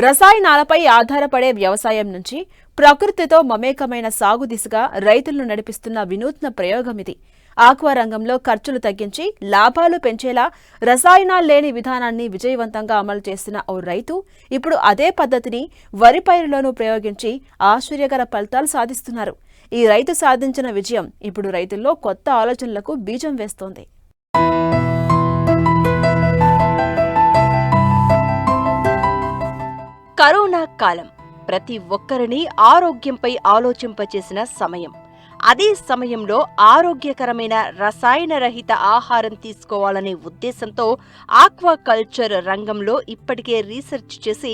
రసాయనాలపై ఆధారపడే వ్యవసాయం నుంచి ప్రకృతితో మమేకమైన సాగు దిశగా రైతులను నడిపిస్తున్న వినూత్న ప్రయోగమిది. ఆక్వా రంగంలో ఖర్చులు తగ్గించి లాభాలు పెంచేలా రసాయనాలు లేని విధానాన్ని విజయవంతంగా అమలు చేస్తున్న ఓ రైతు ఇప్పుడు అదే పద్ధతిని వరి పైరులోనూ ప్రయోగించి ఆశ్చర్యకర ఫలితాలు సాధిస్తున్నారు. ఈ రైతు సాధించిన విజయం ఇప్పుడు రైతుల్లో కొత్త ఆలోచనలకు బీజం వేస్తోంది. కరోనా కాలం ప్రతి ఒక్కరిని ఆరోగ్యంపై ఆలోచింపచేసిన సమయం. అదే సమయంలో ఆరోగ్యకరమైన రసాయన రహిత ఆహారం తీసుకోవాలనే ఉద్దేశంతో ఆక్వాకల్చర్ రంగంలో ఇప్పటికే రీసెర్చ్ చేసి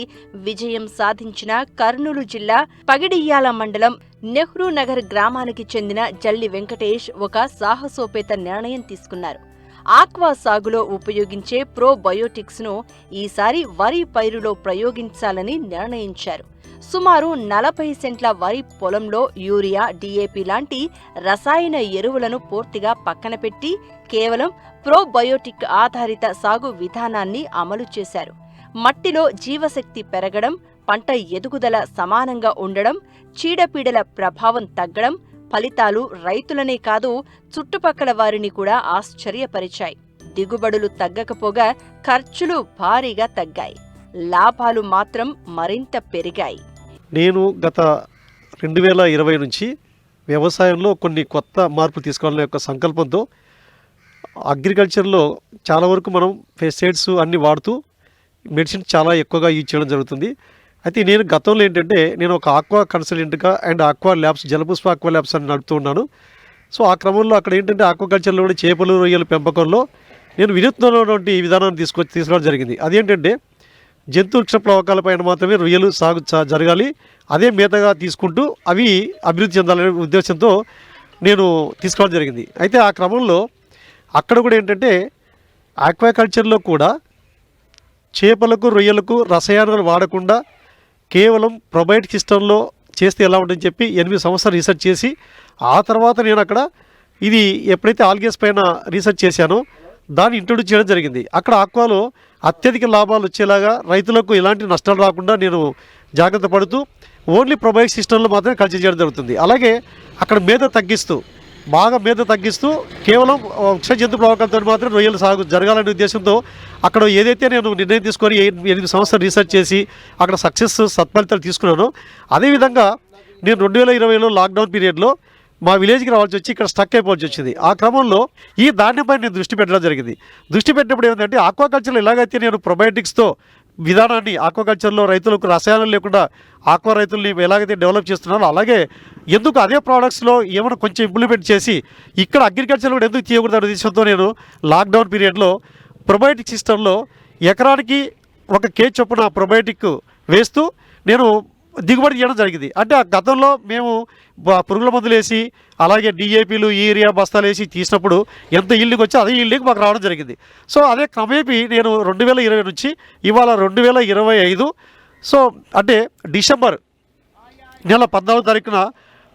విజయం సాధించిన కర్నూలు జిల్లా పగిడియ్యాల మండలం నెహ్రూ నగర్ గ్రామానికి చెందిన జల్లి వెంకటేష్ ఒక సాహసోపేత నిర్ణయం తీసుకున్నారు. ఆక్వా సాగులో ఉపయోగించే ప్రోబయోటిక్స్ ను ఈసారి వరి పైరులో ప్రయోగించాలని నిర్ణయించారు. సుమారు 40 సెంట్ల వరి పొలంలో యూరియా, డిఏపి లాంటి రసాయన ఎరువులను పూర్తిగా పక్కన పెట్టి కేవలం ప్రోబయోటిక్ ఆధారిత సాగు విధానాన్ని అమలు చేశారు. మట్టిలో జీవశక్తి పెరగడం, పంట ఎదుగుదల సమానంగా ఉండడం, చీడపీడల ప్రభావం తగ్గడం, ఫలితాలు రైతులనే కాదు చుట్టుపక్కల వారిని కూడా ఆశ్చర్యపరిచాయి. దిగుబడులు తగ్గకపోగా ఖర్చులు భారీగా తగ్గాయి, లాభాలు మాత్రం మరింత పెరిగాయి. నేను గత 2020 నుంచి వ్యవసాయంలో కొన్ని కొత్త మార్పులు తీసుకోవాలనే ఒక సంకల్పంతో అగ్రికల్చర్లో చాలా వరకు మనం పెస్టిసైడ్స్ అన్నీ వాడుతూ మెడిసిన్ చాలా ఎక్కువగా యూజ్ చేయడం జరుగుతుంది. అయితే నేను గతంలో ఏంటంటే నేను ఒక ఆక్వా కన్సల్టెంట్గా and aqua labs, Jalapushpa aqua labs అని నడుపుతూ ఉన్నాను. సో ఆ క్రమంలో అక్కడ ఏంటంటే ఆక్వాకల్చర్లో కూడా చేపలు, రొయ్యల పెంపకంలో నేను వినూత్నమైనటువంటి విధానాన్ని తీసుకోవడం జరిగింది. అదేంటంటే జంతు వృక్ష ప్లవకాలపైన మాత్రమే రొయ్యలు సాగు జరగాలి, అదే మేతగా తీసుకుంటూ అవి అభివృద్ధి చెందాలనే ఉద్దేశంతో నేను తీసుకోవడం జరిగింది. అయితే ఆ క్రమంలో అక్కడ కూడా ఏంటంటే ఆక్వాకల్చర్లో కూడా చేపలకు, రొయ్యలకు రసాయనాలు వాడకుండా కేవలం ప్రొబయోటిక్ సిస్టంలో చేస్తే ఎలా ఉంటుందని చెప్పి 8 సంవత్సరాలు రీసెర్చ్ చేసి ఆ తర్వాత నేను అక్కడ ఇది ఎప్పుడైతే ఆల్గేస్ పైన రీసెర్చ్ చేశానో దాన్ని ఇంట్రొడ్యూస్ చేయడం జరిగింది. అక్కడ ఆక్వాలో అత్యధిక లాభాలు వచ్చేలాగా రైతులకు ఎలాంటి నష్టాలు రాకుండా నేను జాగ్రత్త పడుతూ ఓన్లీ ప్రొబయోటిక్ సిస్టంలో మాత్రమే కల్చర్ చేయడం జరుగుతుంది. అలాగే అక్కడ మేత తగ్గిస్తూ కేవలం వృక్ష జంతు ప్లవకాలతో మాత్రం రొయ్యలు సాగు జరగాలనే ఉద్దేశంతో అక్కడ ఏదైతే నేను నిర్ణయం తీసుకొని 8 సంవత్సరాలు రీసెర్చ్ చేసి అక్కడ సత్ఫలితాలు తీసుకున్నానో అదేవిధంగా నేను 2020లో లాక్డౌన్ పీరియడ్లో మా విలేజ్కి రావాల్సి వచ్చి ఇక్కడ స్టక్ అయిపోవాల్సి వచ్చింది. ఆ క్రమంలో ఈ ధాన్యంపై నేను దృష్టి పెట్టడం జరిగింది. దృష్టి పెట్టినప్పుడు ఏంటంటే ఆక్వాకల్చర్లో ఎలాగైతే నేను ప్రొబయోటిక్స్తో విధానాన్ని ఆక్వాకల్చర్లో రైతులకు రసాయనాలు లేకుండా ఆక్వా రైతుల్ని ఎలాగైతే డెవలప్ చేస్తున్నారో అలాగే ఎందుకు అదే ప్రోడక్ట్స్లో ఏమైనా కొంచెం ఇంప్లిమెంట్ చేసి ఇక్కడ అగ్రికల్చర్ కూడా ఎందుకు తీయకూడదనే ఉద్దేశంతో నేను లాక్డౌన్ పీరియడ్లో ప్రొబయోటిక్ సిస్టంలో ఎకరానికి 1 కేజీ చొప్పున ప్రొబయోటిక్ వేస్తూ నేను దిగుబడి చేయడం జరిగింది. అంటే ఆ గతంలో మేము పురుగుల మందులు వేసి అలాగే డిఏపీలు, యూరియా బస్తాలు వేసి తీసినప్పుడు ఎంత ఈల్డ్కి వచ్చి అదే ఈల్డ్కి మాకు రావడం జరిగింది. సో అదే క్రమేపీ నేను 2020 నుంచి ఇవాళ 2025 సో అంటే డిసెంబర్ నెల 14వ తారీఖున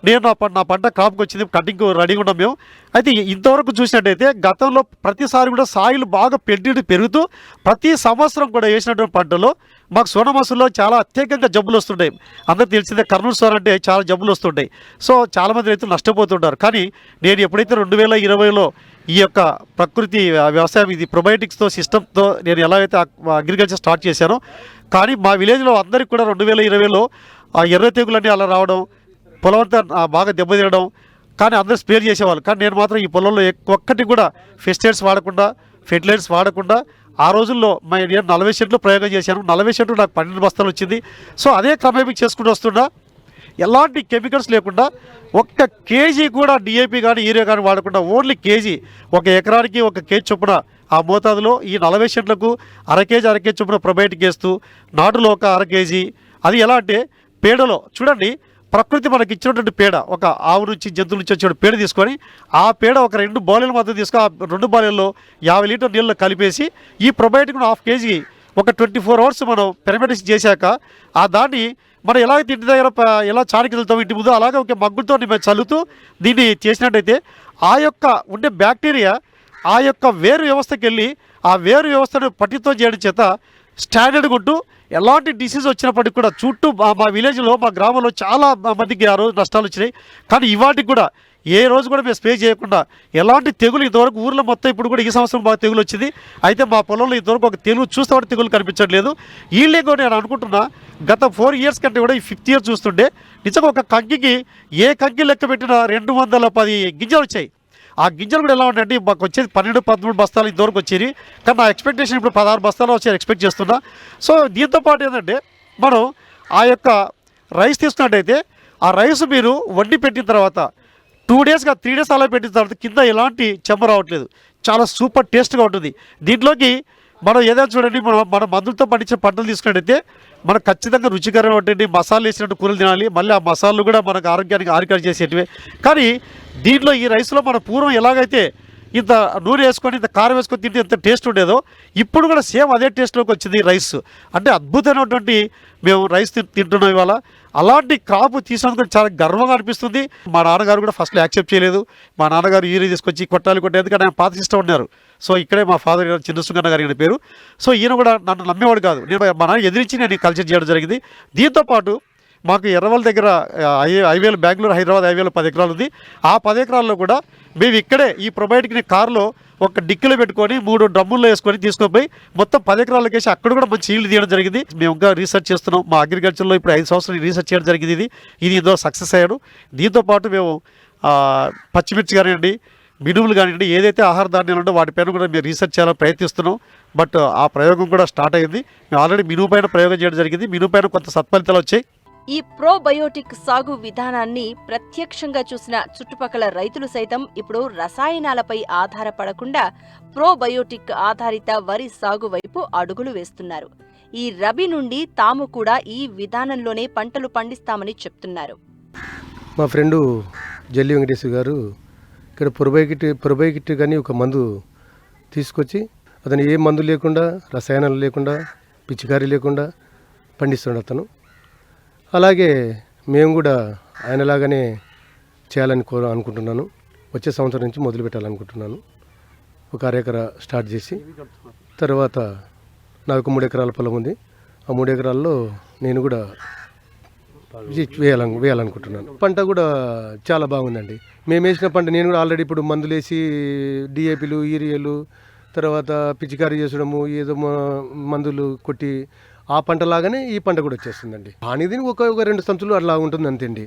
నేను నా పంట క్రాప్కి వచ్చింది, కటింగ్ రెడీగా ఉన్నాం మేము. అయితే ఇంతవరకు చూసినట్టయితే గతంలో ప్రతిసారి కూడా సాయిల్ బాగా పెరుగుతూ ప్రతి సంవత్సరం కూడా వేసినటువంటి పంటలో మాకు సోనమసూరులో చాలా అత్యధికంగా జబ్బులు వస్తుంటాయి. అందరికీ తెలిసిందే కర్నూలు సోన అంటే చాలా జబ్బులు వస్తుంటాయి. సో చాలామంది రైతులు నష్టపోతుంటారు. కానీ నేను ఎప్పుడైతే 2020లో ఈ యొక్క ప్రకృతి వ్యవసాయం ఇది ప్రొబయోటిక్స్తో సిస్టమ్తో నేను ఎలాగైతే అగ్రికల్చర్ స్టార్ట్ చేశానో కానీ మా విలేజ్లో అందరికీ కూడా 2020లో ఎర్ర తెగులన్నీ అలా రావడం, పొలం అంతా బాగా దెబ్బతినడం, కానీ అందరూ స్ప్రే చేసేవాళ్ళు. కానీ నేను మాత్రం ఈ పొలంలో ఒక్కటి కూడా పెస్టిసైడ్స్ వాడకుండా, ఫెర్టిలైజర్స్ వాడకుండా ఆ రోజుల్లో నేను 40 సెంట్లు ప్రయోగం చేశాను. 40 సెంట్లు నాకు 12 బస్తాలు వచ్చింది. సో అదే క్రమేపీ చేసుకుంటూ వస్తున్నా ఎలాంటి కెమికల్స్ లేకుండా 1 కేజీ కూడా డిఏపి కానీ యూరియా కానీ వాడకుండా ఓన్లీ కేజీ 1 ఎకరానికి 1 కేజీ చొప్పున ఆ మోతాదులో ఈ 40 సెంట్లకు అర కేజీ చొప్పున ప్రొబయోటిక్ వేస్తూ నాటులో 1 కేజీ. అది ఎలా అంటే పేడలో చూడండి, ప్రకృతి మనకి ఇచ్చినటువంటి పేడ ఒక ఆవు నుంచి జంతువుల నుంచి వచ్చే పేడ తీసుకొని ఆ పేడ ఒక 2 బాయిలలు మాత్రం తీసుకొని ఆ 2 బాయిలల్లో 50 లీటర్ నీళ్ళు కలిపేసి ఈ ప్రొబయోటిక్ను 1/2 కేజీ ఒక 24 అవర్స్ మనం పెర్మెంటేషన్ చేశాక ఆ దాన్ని మనం ఎలాగైతే ఇంటి దగ్గర ఎలా చానికి వెళ్తాం ఇంటి ముందు అలాగే ఒక మగ్గులతో చల్లుతూ దీన్ని చేసినట్టయితే ఆ యొక్క ఉండే బ్యాక్టీరియా ఆ యొక్క వేరు వ్యవస్థకి వెళ్ళి ఆ వేరు వ్యవస్థను పట్టితో చేయడం చేత స్టాండర్డ్గా ఉంటూ ఎలాంటి డిసీజ్ వచ్చినప్పటికి కూడా చుట్టూ మా విలేజ్లో మా గ్రామంలో చాలా మందికి ఆ రోజు నష్టాలు వచ్చినాయి. కానీ ఇవాటికి కూడా ఏ రోజు కూడా మేము స్ప్రే చేయకుండా ఎలాంటి తెగులు ఇంతవరకు ఊర్లో మొత్తం ఇప్పుడు కూడా ఈ సంవత్సరం బాగా తెగులు వచ్చింది. అయితే మా పొలంలో ఇంతవరకు ఒక తెగులు చూస్తే తెగులు కనిపించట్లేదు. వీళ్ళే కూడా నేను అనుకుంటున్నా గత 4 years కంటే కూడా ఈ 5th year చూస్తుంటే నిజంగా ఒక కంకికి ఏ కంకి లెక్క పెట్టినా 210 గింజలు వచ్చాయి. ఆ గింజలు కూడా ఎలా ఉంటాయంటే మాకు వచ్చేది 12-13 బస్తాలు ఇంతవరకు వచ్చేది. కానీ నా ఎక్స్పెక్టేషన్ ఇప్పుడు 16 బస్తాలు వచ్చి ఎక్స్పెక్ట్ చేస్తున్నా. సో దీంతో పాటు ఏంటంటే మనం ఆ యొక్క రైస్ తీసుకున్నట్టయితే ఆ రైస్ మీరు వండి పెట్టిన తర్వాత 2 days 3 days అలా పెట్టిన తర్వాత కింద ఎలాంటి చెమ్మ రావట్లేదు. చాలా సూపర్ టేస్ట్గా ఉంటుంది. దీంట్లోకి మనం ఏదైనా చూడండి, మన మందులతో పండించే పంటలు తీసుకున్నట్టయితే మనకు ఖచ్చితంగా రుచికరంగా ఉంటుంది. మసాలా వేసినట్టు కూరలు తినాలి. మళ్ళీ ఆ మసాలాలు కూడా మనకు ఆరోగ్యానికి హానికరం చేసేటివే. కానీ దీంట్లో ఈ రైస్లో మన పూర్వం ఎలాగైతే ఇంత నూనె వేసుకొని ఇంత కారం వేసుకొని తింటే ఎంత టేస్ట్ ఉండేదో ఇప్పుడు కూడా సేమ్ అదే టేస్ట్లోకి వచ్చింది రైస్. అంటే అద్భుతమైనటువంటి మేము రైస్ తింటున్నాం ఇవాళ. అలాంటి క్రాప్ తీసినందుకు చాలా గర్వంగా అనిపిస్తుంది. మా నాన్నగారు కూడా ఫస్ట్లో యాక్సెప్ట్ చేయలేదు. మా నాన్నగారు యూరియా తీసుకొచ్చి కొట్టాలి ఎందుకంటే ఆయన పాత సిస్టమ్ ఉన్నారు. సో ఇక్కడే మా ఫాదర్ గారు చిన్నసుంగన్న గారి పేరు. సో ఈయన కూడా నన్ను నమ్మేవాడు కాదు. నేను మా నాన్న ఎదిరించి నేను కల్చర్ చేయడం జరిగింది. దీంతోపాటు మాకు ఎర్రవల్ దగ్గర హైవేలు బెంగళూరు హైదరాబాద్ హైవేలో 10 ఎకరాలు ఉంది. ఆ 10 ఎకరాల్లో కూడా మేము ఇక్కడే ఈ ప్రొబయోటిక్ని కారులో ఒక డిక్కీలో పెట్టుకొని 3 డ్రమ్ముల్లో వేసుకొని తీసుకొని మొత్తం 10 ఎకరాలకు వేసి అక్కడ కూడా మంచి ఈల్డ్ తీయడం జరిగింది. మేము ఇంకా రీసెర్చ్ చేస్తున్నాం. మా అగ్రికల్చర్లో ఇప్పుడు 5 సంవత్సరాలు రీసెర్చ్ చేయడం జరిగింది. ఇది ఇందులో సక్సెస్ అయ్యాడు. దీంతోపాటు మేము పచ్చిమిర్చి కానివ్వండి, మినుములు కానివ్వండి, ఏదైతే ఆహార ధాన్యాలు ఉందో వాటిపైన కూడా మేము రీసెర్చ్ చేయాలని ప్రయత్నిస్తున్నాం. బట్ ఆ ప్రయోగం కూడా స్టార్ట్ అయ్యింది. మేము ఆల్రెడీ మినుము పైన ప్రయోగం చేయడం జరిగింది. మినుము పైన కొంత సత్ఫలితాలు వచ్చాయి. ఈ ప్రోబయోటిక్ సాగు విధానాన్ని ప్రత్యక్షంగా చూసిన చుట్టుపక్కల రైతులు సైతం ఇప్పుడు రసాయనాలపై ఆధారపడకుండా ప్రోబయోటిక్ ఆధారిత వరి సాగు వైపు అడుగులు వేస్తున్నారు. ఈ రబీ నుండి తాము కూడా ఈ విధానంలోనే పంటలు పండిస్తామని చెప్తున్నారు. మా ఫ్రెండు జల్లి వెంకటేశ్వర గారు ఇక్కడ ప్రొబయోటిక్ కానీ ఒక మందు తీసుకొచ్చి అతను ఏ మందు లేకుండా, రసాయనాలు లేకుండా, పిచికారీ లేకుండా పండిస్తున్నాడు అతను. అలాగే మేము కూడా ఆయనలాగానే చేయాలని అనుకుంటున్నాను. వచ్చే సంవత్సరం నుంచి మొదలు పెట్టాలనుకుంటున్నాను. ఒక 1/2 ఎకరా స్టార్ట్ చేసి తర్వాత నాకు 3 ఎకరాల పొలం ఉంది. ఆ 3 ఎకరాల్లో నేను కూడా వేయాలనుకుంటున్నాను. పంట కూడా చాలా బాగుందండి. మేము వేసిన పంట నేను కూడా ఆల్రెడీ ఇప్పుడు మందులు వేసి డిఏపీలు, యూరియాలు, తర్వాత పిచికారీ చేసడము, ఏదో మందులు కొట్టి ఆ పంటలాగానే ఈ పంట కూడా వచ్చేస్తుందండి. హాని దీనికి ఒక 2 సంచులు అట్లా ఉంటుంది అంతేండి.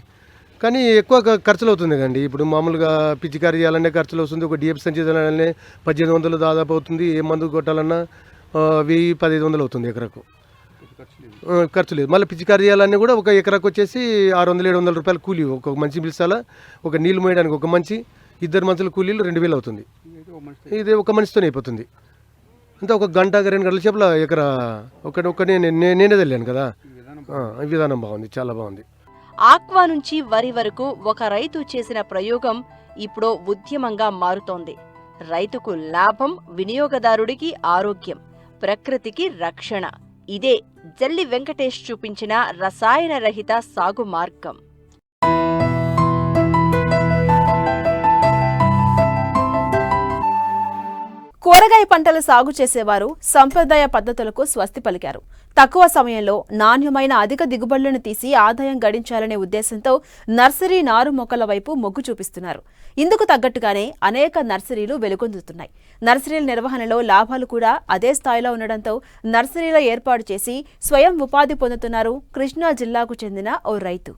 కానీ ఎక్కువ ఖర్చులు అవుతుంది కండి. ఇప్పుడు మామూలుగా పిచికారీ చేయాలనే ఖర్చులు వస్తుంది. ఒక డిఎఫ్ సంచి చేయాలనే 1800 దాదాపు అవుతుంది. ఏ మందు కొట్టాలన్నా 1000-1500 అవుతుంది ఎకరకు. ఖర్చు లేదు. మళ్ళీ పిచికారీ చేయాలన్నా కూడా ఒక ఎకరాకు వచ్చేసి 600-700 రూపాయలు కూలీ. ఒక మంచి పిలిచాలా, ఒక నీళ్ళు మోయడానికి ఒక మంచి, 2 మనుషుల కూలీలు 2000 అవుతుంది. ఇది ఒక మనిషితోనే అయిపోతుంది. అంతా ఒక గంట 2 గంటల సేపల ఎకరా నేనే వెళ్ళాను కదా. ఈ విధానం బాగుంది, చాలా బాగుంది. ఆక్వా నుంచి వరి వరకు ఒక రైతు చేసిన ప్రయోగం ఇప్పుడు ఉద్యమంగా మారుతోంది. రైతుకు లాభం, వినియోగదారుడికి ఆరోగ్యం, ప్రకృతికి రక్షణ. ఇదే జల్లి వెంకటేష్ చూపించిన రసాయన రహిత సాగు మార్గం. కూరగాయ పంటలు సాగు చేసేవారు సంప్రదాయ పద్ధతులకు స్వస్తి పలికారు. తక్కువ సమయంలో నాణ్యమైన అధిక దిగుబడులను తీసి ఆదాయం గడించాలనే ఉద్దేశంతో నర్సరీ నారు మొక్కల వైపు మొగ్గు చూపిస్తున్నారు. ఇందుకు తగ్గట్టుగానే అనేక నర్సరీలు వెలుగొందుతున్నాయి. నర్సరీల నిర్వహణలో లాభాలు కూడా అదే స్థాయిలో ఉండడంతో నర్సరీల ఏర్పాటు చేసి స్వయం ఉపాధి పొందుతున్నారు కృష్ణా జిల్లాకు చెందిన ఓ రైతు.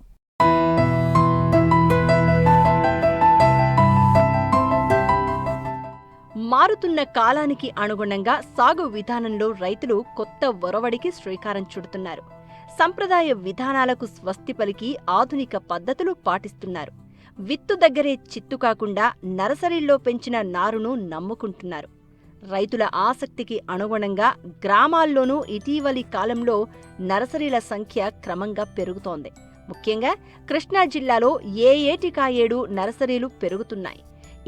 మారుతున్న కాలానికి అనుగుణంగా సాగు విధానంలో రైతులు కొత్త ఒరవడికి శ్రీకారం చుడుతున్నారు. సంప్రదాయ విధానాలకు స్వస్తి పలికి ఆధునిక పద్ధతులు పాటిస్తున్నారు. విత్తు దగ్గరే చిత్తు కాకుండా నర్సరీల్లో పెంచిన నారును నమ్ముకుంటున్నారు. రైతుల ఆసక్తికి అనుగుణంగా గ్రామాల్లోనూ ఇటీవలి కాలంలో నర్సరీల సంఖ్య క్రమంగా పెరుగుతోంది. ముఖ్యంగా కృష్ణా జిల్లాలో ఏటికాయేడు నర్సరీలు పెరుగుతున్నాయి.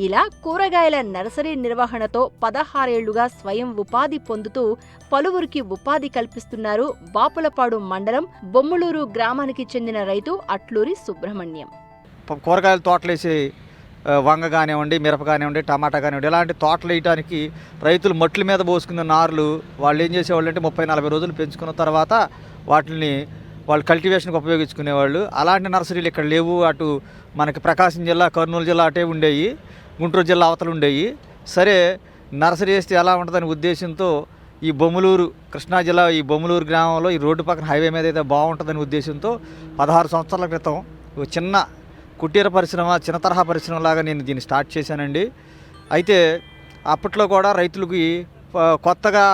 ఇలా కూరగాయల నర్సరీ నిర్వహణతో 16 ఏళ్లుగా స్వయం ఉపాధి పొందుతూ పలువురికి ఉపాధి కల్పిస్తున్నారు బాపులపాడు మండలం బొమ్మలూరు గ్రామానికి చెందిన రైతు అట్లూరి సుబ్రహ్మణ్యం. కూరగాయల తోటలేసి వంగ కానివ్వండి, మిరప కానివ్వండి, టమాటా కానివ్వండి, ఇలాంటి తోటలు వేయడానికి రైతులు మట్ల మీద పోసుకున్న నార్లు వాళ్ళు ఏం చేసేవాళ్ళు అంటే 30-40 రోజులు పెంచుకున్న తర్వాత వాటిని వాళ్ళు కల్టివేషన్కి ఉపయోగించుకునేవాళ్ళు. అలాంటి నర్సరీలు ఇక్కడ లేవు. అటు మనకి ప్రకాశం జిల్లా, కర్నూలు జిల్లా అటే ఉండేవి, గుంటూరు జిల్లా అవతల ఉండేవి. సరే నర్సరీ వేస్తే ఎలా ఉంటుందనే ఉద్దేశంతో ఈ బొమ్మలూరు, కృష్ణా జిల్లా ఈ బొమ్మలూరు గ్రామంలో ఈ రోడ్డు పక్కన హైవే మీద అయితే బాగుంటుందనే ఉద్దేశంతో 16 సంవత్సరాల క్రితం ఒక చిన్న కుటీర పరిశ్రమ, చిన్న తరహా పరిశ్రమలాగా నేను దీన్ని స్టార్ట్ చేశానండి. అయితే అప్పట్లో కూడా రైతులకి కొత్తగా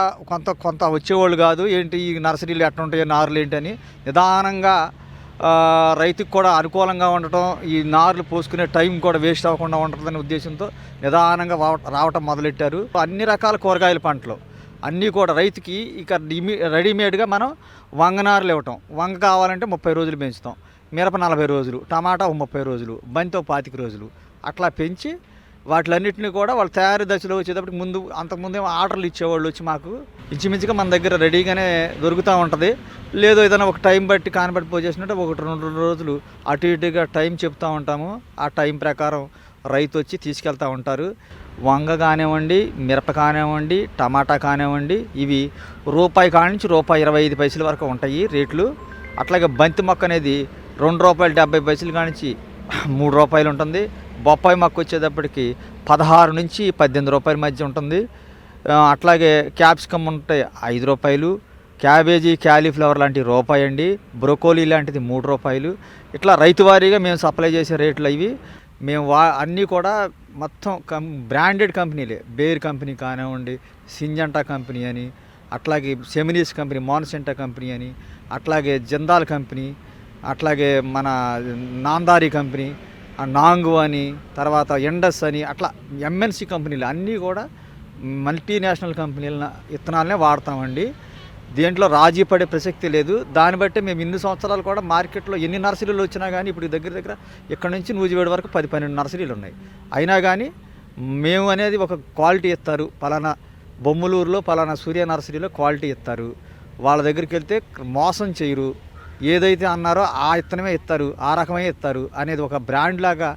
కొంత వచ్చేవాళ్ళు కాదు. ఏంటి ఈ నర్సరీలు ఎట్లా ఉంటాయి, నారులు ఏంటని నిదానంగా రైతుకు కూడా అనుకూలంగా ఉండటం, ఈ నార్లు పోసుకునే టైం కూడా వేస్ట్ అవ్వకుండా ఉంటుందనే ఉద్దేశంతో నిదానంగా రావటం మొదలెట్టారు. అన్ని రకాల కూరగాయల పంటలు అన్నీ కూడా రైతుకి ఇక రెడీమేడ్గా మనం వంగనారులు ఇవ్వటం. వంగ కావాలంటే 30 రోజులు పెంచుతాం, మిరప 40 రోజులు, టమాటా 30 రోజులు, బంతితో 25 రోజులు అట్లా పెంచి వాటిలన్నింటినీ కూడా వాళ్ళు తయారీ దశలో వచ్చేటప్పటికి అంతకుముందే ఆర్డర్లు ఇచ్చేవాళ్ళు వచ్చి మాకు ఇంచుమించుగా మన దగ్గర రెడీగానే దొరుకుతూ ఉంటుంది. లేదో ఏదైనా ఒక టైం బట్టి కానిబట్టి పోసేసినట్టు 1-2 రోజులు అటు ఇటుగా టైం చెప్తూ ఉంటాము. ఆ టైం ప్రకారం రైతు వచ్చి తీసుకెళ్తూ ఉంటారు. వంగ కానివ్వండి, మిరప కానివ్వండి, టమాటా కానివ్వండి, ఇవి రూపాయి కానించి ₹1.25 వరకు ఉంటాయి రేట్లు. అట్లాగే బంతి మొక్క అనేది ₹2.70 కానించి ₹3 ఉంటుంది. బొప్పాయి మొక్క వచ్చేటప్పటికి 16 నుంచి 18 రూపాయల మధ్య ఉంటుంది. అట్లాగే క్యాప్సికమ్ ఉంటాయి ₹5, క్యాబేజీ, క్యాలీఫ్లవర్ లాంటివి ₹1 అండి, బ్రొకోలీ లాంటిది ₹3. ఇట్లా రైతు వారీగా మేము సప్లై చేసే రేట్లు ఇవి. మేము అన్నీ కూడా మొత్తం బ్రాండెడ్ కంపెనీలే. బేర్ కంపెనీ కానివ్వండి, సింజంటా కంపెనీ అని, అట్లాగే సెమినీస్ కంపెనీ, మాన్సెంటా కంపెనీ అని, అట్లాగే జిందాల్ కంపెనీ, అట్లాగే మన నాందారి కంపెనీ, నాంగు అని, తర్వాత ఎండస్ అని, అట్లా ఎంఎన్సి కంపెనీలు అన్నీ కూడా మల్టీనేషనల్ కంపెనీల విత్తనాలనే వాడతామండి. దీంట్లో రాజీ పడే ప్రసక్తి లేదు. దాన్ని బట్టి మేము ఇన్ని సంవత్సరాలు కూడా మార్కెట్లో ఎన్ని నర్సరీలు వచ్చినా కానీ ఇప్పుడు దగ్గర ఇక్కడ నుంచి నూజివేడు వరకు 10-12 నర్సరీలు ఉన్నాయి. అయినా కానీ మేము అనేది ఒక క్వాలిటీ ఇస్తారు. పలానా బొమ్మలూరులో పలానా సూర్య నర్సరీలో క్వాలిటీ ఇస్తారు. వాళ్ళ దగ్గరికి వెళ్తే మోసం చేయరు. ఏదైతే అన్నారో ఆ విత్తనమే ఇస్తారు, ఆ రకమే ఇస్తారు అనేది ఒక బ్రాండ్ లాగా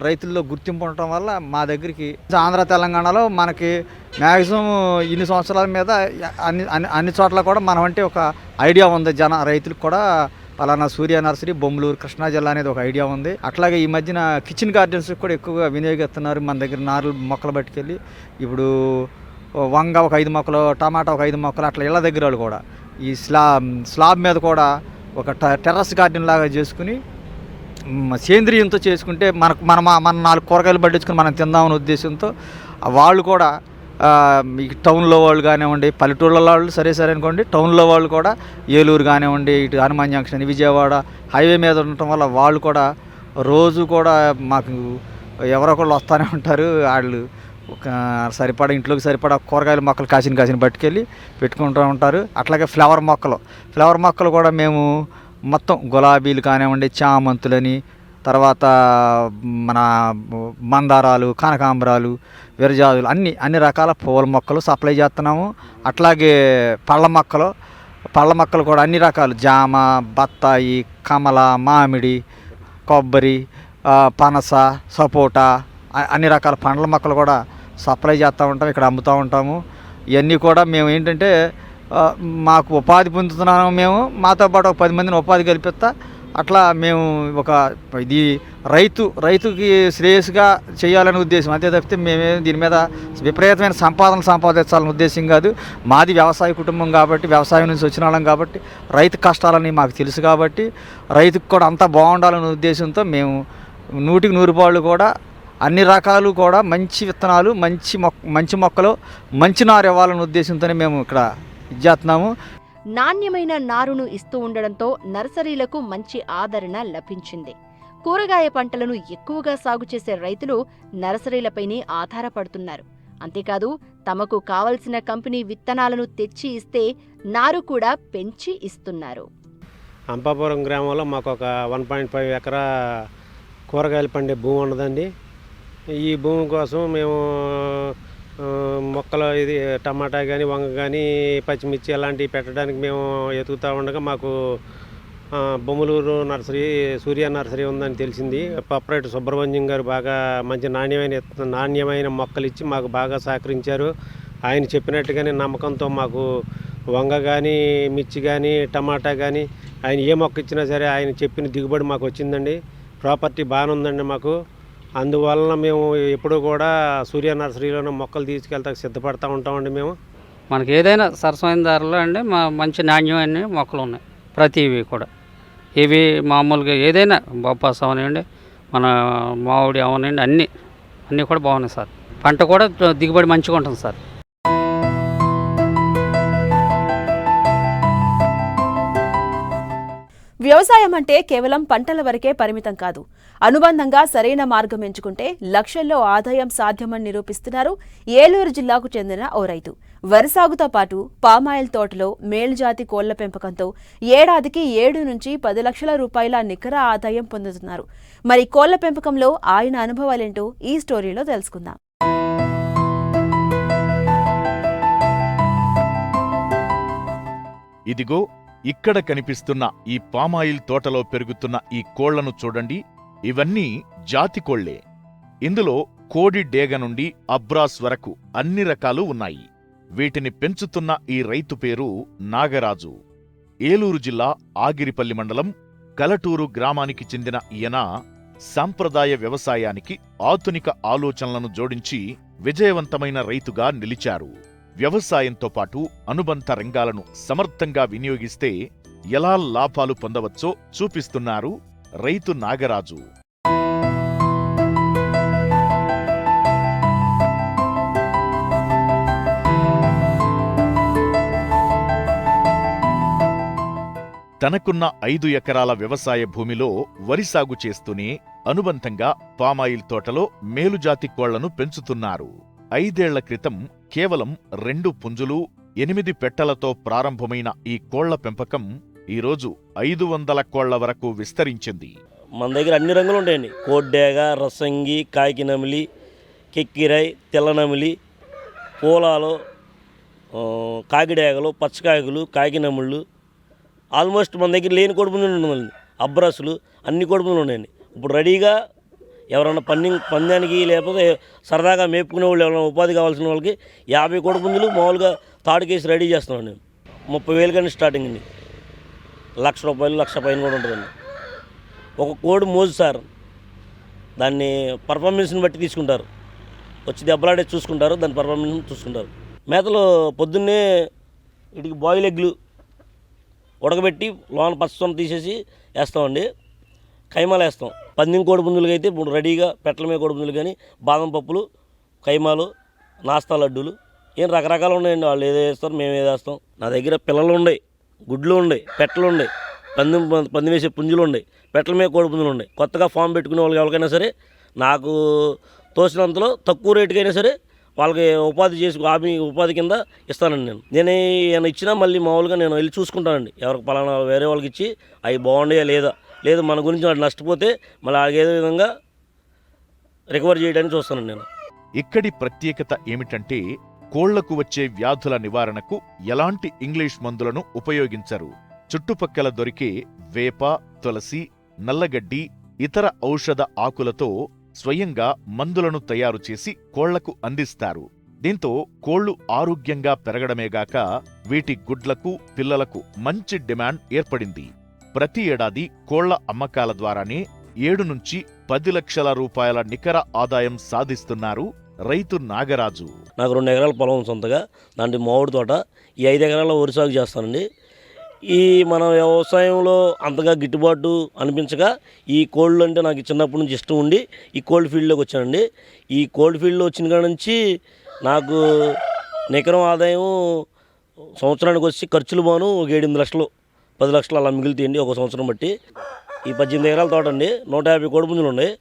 రైతుల్లో గుర్తింపు ఉండటం వల్ల మా దగ్గరికి ఆంధ్ర తెలంగాణలో మనకి మ్యాక్సిమం ఇన్ని సంవత్సరాల మీద అన్ని చోట్ల కూడా మనం అంటే ఒక ఐడియా ఉంది. రైతులకు కూడా పలానా సూర్య నర్సరీ బొమ్మలూరు, కృష్ణా జిల్లా అనేది ఒక ఐడియా ఉంది. అట్లాగే ఈ మధ్యన కిచెన్ గార్డెన్స్ కూడా ఎక్కువగా వినియోగిస్తున్నారు. మన దగ్గర నార్లు మొక్కలు పట్టుకెళ్ళి ఇప్పుడు వంగ ఒక 5 మొక్కలు, టమాటా ఒక 5 మొక్కలు అట్లా ఇళ్ళ దగ్గర వాళ్ళు కూడా ఈ స్లాబ్ మీద కూడా ఒక టెర్రస్ గార్డెన్ లాగా చేసుకుని సేంద్రియంతో చేసుకుంటే మన 4 కూరగాయలు పట్టించుకుని మనం తిందామనే ఉద్దేశంతో వాళ్ళు కూడా ఈ టౌన్లో వాళ్ళు కానివ్వండి, పల్లెటూళ్ళ వాళ్ళు సరే అనుకోండి, టౌన్లో వాళ్ళు కూడా ఏలూరు కానివ్వండి, ఇటు హనుమాన్ జంక్షన్, విజయవాడ హైవే మీద ఉండటం వల్ల వాళ్ళు కూడా రోజు కూడా మాకు ఎవరొకళ్ళు వస్తూనే ఉంటారు. వాళ్ళు ఒక సరిపడా ఇంట్లోకి సరిపడా కూరగాయల మొక్కలు కాసిన పట్టుకెళ్ళి పెట్టుకుంటూ ఉంటారు. అట్లాగే ఫ్లవర్ మొక్కలు కూడా మేము మొత్తం గులాబీలు కానివ్వండి, చామంతులని, తర్వాత మన మందారాలు, కనకాంబరాలు, విరజాజులు అన్ని రకాల పూల మొక్కలు సప్లై చేస్తున్నాము. అట్లాగే పళ్ళ మొక్కలు కూడా అన్ని రకాలు జామ, బత్తాయి, కమల, మామిడి, కొబ్బరి, పనస, సపోటా అన్ని రకాల పండ్ల మొక్కలు కూడా సప్లై చేస్తూ ఉంటాము, ఇక్కడ అమ్ముతూ ఉంటాము. ఇవన్నీ కూడా మేము ఏంటంటే మాకు ఉపాధి పొందుతున్నాము. మేము మాతో పాటు ఒక 10 మందిని ఉపాధి కల్పిస్తా అట్లా మేము ఒక ఇది రైతుకి శ్రేయస్సుగా చేయాలనే ఉద్దేశం. అంతే తప్పితే మేమే దీని మీద విపరీతమైన సంపాదించాలనే ఉద్దేశం కాదు. మాది వ్యవసాయ కుటుంబం కాబట్టి, వ్యవసాయం నుంచి వచ్చిన వాళ్ళం కాబట్టి, రైతు కష్టాలని మాకు తెలుసు కాబట్టి, రైతుకు కూడా అంతా బాగుండాలనే ఉద్దేశంతో మేము 100కి 100 పాళ్ళు కూడా అన్ని రకాలు కూడా మంచి విత్తనాలు, మంచి మొక్కలు, మంచి నారు ఇవ్వాలనే ఉద్దేశంతోనే మేము ఇక్కడ ఇచ్చేస్తున్నాము. నాణ్యమైన నారును ఇస్తూ ఉండడంతో నర్సరీలకు మంచి ఆదరణ లభించింది. కూరగాయ పంటలను ఎక్కువగా సాగు చేసే రైతులు నర్సరీలపైనే ఆధారపడుతున్నారు. అంతేకాదు తమకు కావలసిన కంపెనీ విత్తనాలను తెచ్చి ఇస్తే నారు కూడా పెంచి ఇస్తున్నారు. అంపాపురం గ్రామంలో మాకు ఒక 1.5 ఎకరా కూరగాయలు పండే భూమి ఉన్నదండి. ఈ భూమి కోసం మేము మొక్కలు ఇది టమాటా కానీ, వంగ కానీ, పచ్చిమిర్చి అలాంటివి పెట్టడానికి మేము ఎతుకుతూ ఉండగా మాకు బొమ్మలూరు నర్సరీ, సూర్య నర్సరీ ఉందని తెలిసింది. ప్రొపరేటర్ సుబ్రహ్మణ్యం గారు బాగా మంచి నాణ్యమైన మొక్కలు ఇచ్చి మాకు బాగా సహకరించారు. ఆయన చెప్పినట్టుగానే నమ్మకంతో మాకు వంగ కానీ, మిర్చి కానీ, టమాటా కానీ ఆయన ఏ మొక్క ఇచ్చినా సరే ఆయన చెప్పిన దిగుబడి మాకు వచ్చిందండి. ప్రాపర్టీ బాగానే ఉందండి మాకు. అందువలన మేము ఎప్పుడూ కూడా సూర్య నర్సరీలోనే మొక్కలు తీసుకెళ్తాకు సిద్ధపడతా ఉంటామండి మేము. మనకి ఏదైనా సరసమైన ధరలో అండి మంచి నాణ్యమైన మొక్కలు ఉన్నాయి ప్రతివి కూడా. ఇవి మామూలుగా ఏదైనా బొప్పాస్ అవనండి, మన మామిడి అవనండి, అన్నీ కూడా బాగున్నాయి సార్. పంట కూడా దిగుబడి మంచిగా ఉంటుంది సార్. వ్యవసాయం అంటే కేవలం పంటల వరకే పరిమితం కాదు. అనుబంధంగా సరైన మార్గం ఎంచుకుంటే లక్షల్లో ఆదాయం సాధ్యమని నిరూపిస్తున్నారు ఏలూరు జిల్లాకు చెందిన ఓ రైతు. వరి సాగుతో పాటు పామాయిల్ తోటలో మేలుజాతి కోళ్ల పెంపకంతో ఏడాదికి 7 నుంచి 10 లక్షల రూపాయల నికర ఆదాయం పొందుతున్నారు. మరి కోళ్ల పెంపకంలో ఆయన అనుభవాలేంటో ఈ స్టోరీలో తెలుసుకుందాం. ఇదిగో ఇక్కడ కనిపిస్తున్న ఈ పామాయిల్ తోటలో పెరుగుతున్న ఈ కోళ్లను చూడండి. ఇవన్నీ జాతి కోళ్లే. ఇందులో కోడి డేగ నుండి అబ్రాస్ వరకు అన్ని రకాలు ఉన్నాయి. వీటిని పెంచుతున్న ఈ రైతు పేరు నాగరాజు. ఏలూరు జిల్లా ఆగిరిపల్లి మండలం కలటూరు గ్రామానికి చెందిన ఈయన సాంప్రదాయ వ్యవసాయానికి ఆధునిక ఆలోచనలను జోడించి విజయవంతమైన రైతుగా నిలిచారు. వ్యవసాయంతో పాటు అనుబంధ రంగాలను సమర్థంగా వినియోగిస్తే ఎలా లాభాలు పొందవచ్చో చూపిస్తున్నారు రైతు నాగరాజు. తనకున్న 5 ఎకరాల వ్యవసాయ భూమిలో వరి సాగు చేస్తూనే అనుబంధంగా పామాయిల్ తోటలో మేలుజాతి కోళ్లను పెంచుతున్నారు. 5 ఏళ్ల క్రితం కేవలం 2 పుంజులు, 8 పెట్టలతో ప్రారంభమైన ఈ కోళ్ల పెంపకం ఈరోజు 500 కోళ్ల వరకు విస్తరించింది. మన దగ్గర అన్ని రంగులు ఉంటాయండి. కోడ్డేగ, రసంగి, కాకి నమిలి, కెక్కిరాయి, తెల్లనమిలి, పూలాలు, కాకిడేగలు, పచ్చకాయకులు, కాకి నముళ్ళు, ఆల్మోస్ట్ మన దగ్గర లేని కోడిపుంజులు ఉండాలండి. అబ్రాసులు అన్ని కోడిపుంజులు ఉన్నాయండి. ఇప్పుడు రెడీగా ఎవరైనా పందానికి లేకపోతే సరదాగా మేపుకునే వాళ్ళు, ఎవరైనా ఉపాధి కావాల్సిన వాళ్ళకి 50 కోడిపుంజులు మామూలుగా తాడుకేసి రెడీ చేస్తున్నాను నేను. 30,000 కానీ స్టార్టింగ్ అండి. 1,00,000 రూపాయలు, 1,00,000 పైన కూడా ఉంటుందండి. ఒక కోడి మోజు సార్, దాన్ని పర్ఫార్మెన్స్ని బట్టి తీసుకుంటారు. వచ్చి దెబ్బలాడే చూసుకుంటారు, దాని పర్ఫార్మెన్స్ చూసుకుంటారు. మేతలు పొద్దున్నే వీటికి బాయిల్ ఎగ్లు ఉడకబెట్టి లోన పచ్చసొన తీసేసి వేస్తామండి. కైమాలు వేస్తాం. పందెం కోడిపుంజులకి అయితే ఇప్పుడు రెడీగా పెట్టల మీద కోడిపుంజులు కానీ బాదం పప్పులు, కైమాలు, నాస్తా లడ్డూలు ఏం రకరకాలు ఉన్నాయండి. వాళ్ళు ఏదో వేస్తారు, మేము ఏదో వేస్తాం. నా దగ్గర పిల్లలు ఉన్నాయి, గుడ్లు ఉన్నాయి, పెట్టలు ఉన్నాయి, పందెం వేసే పుంజులు ఉన్నాయి, పెట్టల మీద కోడిపుంజులు ఉన్నాయి. కొత్తగా ఫామ్ పెట్టుకునే వాళ్ళకి ఎవరికైనా సరే నాకు తోచినంతలో తక్కువ రేటుకైనా సరే వాళ్ళకి ఉపాధి కింద ఇస్తానండి. నేను ఏమైనా ఇచ్చినా మళ్ళీ మామూలుగా నేను వెళ్ళి చూసుకుంటానండి. ఎవరికి పలానా వేరే వాళ్ళకి ఇచ్చి అవి బాగున్నాయా లేదు మన గురించి వాడు నష్టపోతే మళ్ళీ ఏదో విధంగా రికవర్ చేయడానికి చూస్తానండి నేను. ఇక్కడి ప్రత్యేకత ఏమిటంటే కోళ్లకు వచ్చే వ్యాధుల నివారణకు ఎలాంటి ఇంగ్లీష్ మందులను ఉపయోగించరు. చుట్టుపక్కల దొరికే వేప, తులసి, నల్లగడ్డి, ఇతర ఔషధ ఆకులతో స్వయంగా మందులను తయారు చేసి కోళ్లకు అందిస్తారు. దీంతో కోళ్లు ఆరోగ్యంగా పెరగడమేగాక వీటి గుడ్లకు, పిల్లలకు మంచి డిమాండ్ ఏర్పడింది. ప్రతి ఏడాది కోళ్ల అమ్మకాల ద్వారానే 7 నుంచి 10 లక్షల రూపాయల నికర ఆదాయం సాధిస్తున్నారు రైతు నాగరాజు. నాకు 2 ఎకరాల పొలం సొంతగా, దాంట్లో మామిడి తోట, ఈ 5 ఎకరాల వరి సాగు చేస్తానండి. ఈ మన వ్యవసాయంలో అంతగా గిట్టుబాటు అనిపించగా ఈ కోళ్ళు అంటే నాకు చిన్నప్పటి నుంచి ఇష్టం ఉండి ఈ కోల్డ్ ఫీల్డ్లోకి వచ్చానండి. ఈ కోల్డ్ ఫీల్డ్లో వచ్చిన కాడ నుంచి నాకు నికరం ఆదాయం సంవత్సరానికి వచ్చి ఖర్చులు బాను ఒక 7-8 లక్షలు, 10 లక్షలు అలా మిగులుతాయండి ఒక సంవత్సరం బట్టి. ఈ 18 ఎకరాల తోట అండి, 150 కోడిపుంజులు ఉన్నాయి.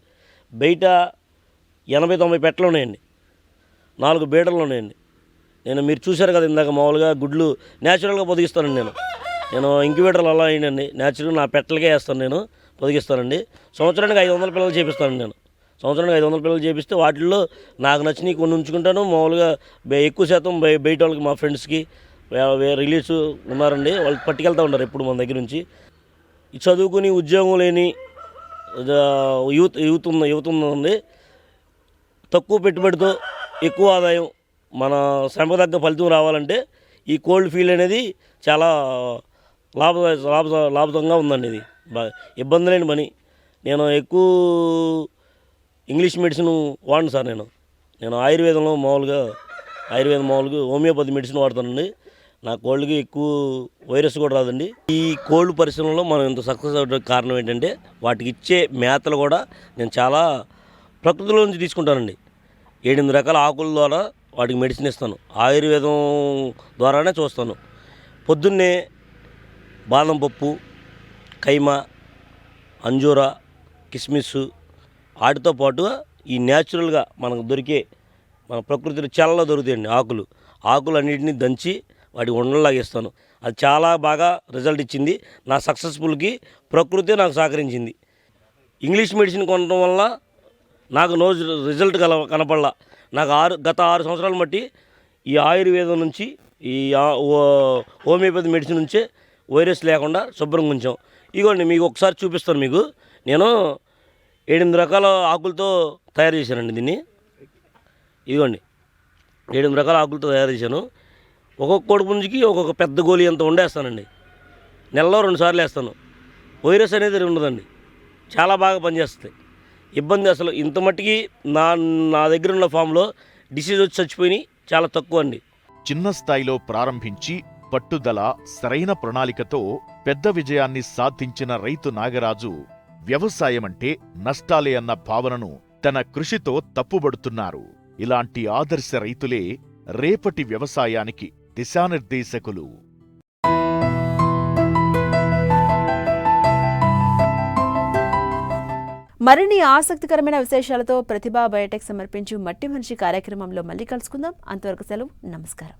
బయట 80-90 పెట్టలు ఉన్నాయండి, 4 బీటలు ఉన్నాయండి. మీరు చూశారు కదా ఇందాక, మామూలుగా గుడ్లు న్యాచురల్గా పొదిగిస్తానండి. నేను ఇంక్యుబేటర్లు అలా అయ్యండి, న్యాచురల్గా నా పెట్టలకే వేస్తాను, నేను పొదిగిస్తానండి. సంవత్సరానికి 500 పిల్లలు చేపిస్తాను నేను. సంవత్సరానికి 500 పిల్లలు చేపిస్తే వాటిల్లో నాకు నచ్చినవి కొన్ని ఉంచుకుంటాను. మామూలుగా ఎక్కువ శాతం బయట వాళ్ళకి, మా ఫ్రెండ్స్కి, రిలేటివ్స్ ఉన్నారండి, వాళ్ళు పట్టుకెళ్తూ ఉంటారు ఎప్పుడు మన దగ్గర నుంచి. చదువుకుని ఉద్యోగం లేని యూత్ ఉంది. తక్కువ పెట్టుబడితో ఎక్కువ ఆదాయం, మన శ్రమ తగ్గ ఫలితం రావాలంటే ఈ కోల్డ్ ఫీల్డ్ అనేది చాలా లాభదాయకంగా ఉందండి. ఇది ఇబ్బంది లేని పని. నేను ఎక్కువ ఇంగ్లీష్ మెడిసిన్ వాడను సార్. నేను ఆయుర్వేదంలో మామూలుగా హోమియోపతి మెడిసిన్ వాడతానండి. నా కోల్డ్కి ఎక్కువ వైరస్ కూడా రాదండి. ఈ కోల్డ్ పరిశ్రమలో మనం ఇంత సక్సెస్ అవ్వడానికి కారణం ఏంటంటే వాటికి ఇచ్చే మేతలు కూడా నేను చాలా ప్రకృతిలో నుంచి తీసుకుంటానండి. 7-8 రకాల ఆకుల ద్వారా వాటికి మెడిసిన్ ఇస్తాను. ఆయుర్వేదం ద్వారానే చూస్తాను. పొద్దున్నే బాదం పప్పు, కైమా, అంజూరా, కిస్మిస్ వాటితో పాటుగా ఈ న్యాచురల్గా మనకు దొరికే మన ప్రకృతిలో చాలా దొరుకుతాయండి ఆకులు అన్నింటినీ దంచి వాటి ఉండలాగా ఇస్తాను. అది చాలా బాగా రిజల్ట్ ఇచ్చింది. నా సక్సెస్ఫుల్కి ప్రకృతి నాకు సహకరించింది. ఇంగ్లీష్ మెడిసిన్ కొనడం వల్ల నాకు నో రిజల్ట్ కనపడలా. నాకు గత 6 సంవత్సరాలు బట్టి ఈ ఆయుర్వేదం నుంచి ఈ హోమియోపతి మెడిసిన్ నుంచే వైరస్ లేకుండా శుభ్రంగా ఉంచాం. ఇదిగోండి మీకు ఒకసారి చూపిస్తాను. మీకు నేను 7-8 రకాల ఆకులతో తయారు చేశానండి దీన్ని. ఇదిగోండి 7-8 రకాల ఆకులతో తయారు చేశాను. ఒక్కొక్క కోడి పుంజుకి ఒక్కొక్క పెద్ద గోళీ అంత వండేస్తానండి. నెలలో 2 సార్లు వేస్తాను. వైరస్ అనేది ఉండదండి. చాలా బాగా పనిచేస్తుంది. ఇబ్బంది అసలు ఇంత మట్టికి నా దగ్గర ఉన్న ఫామ్లో డిసీజ్ వచ్చి చచ్చిపోయినాయి చాలా తక్కువ అండి. చిన్న స్థాయిలో ప్రారంభించి పట్టుదల, సరైన ప్రణాళికతో పెద్ద విజయాన్ని సాధించిన రైతు నాగరాజు వ్యవసాయమంటే నష్టాలే అన్న భావనను తన కృషితో తప్పుబడుతున్నారు. ఇలాంటి ఆదర్శ రైతులే రేపటి వ్యవసాయానికి దిశానిర్దేశకులు. మరిన్ని ఆసక్తికరమైన విశేషాలతో ప్రతిభా బయోటెక్ సమర్పించు మట్టి మనిషి కార్యక్రమంలో మళ్ళీ కలుసుకుందాం. అంతవరకు సెలవు. నమస్కారం.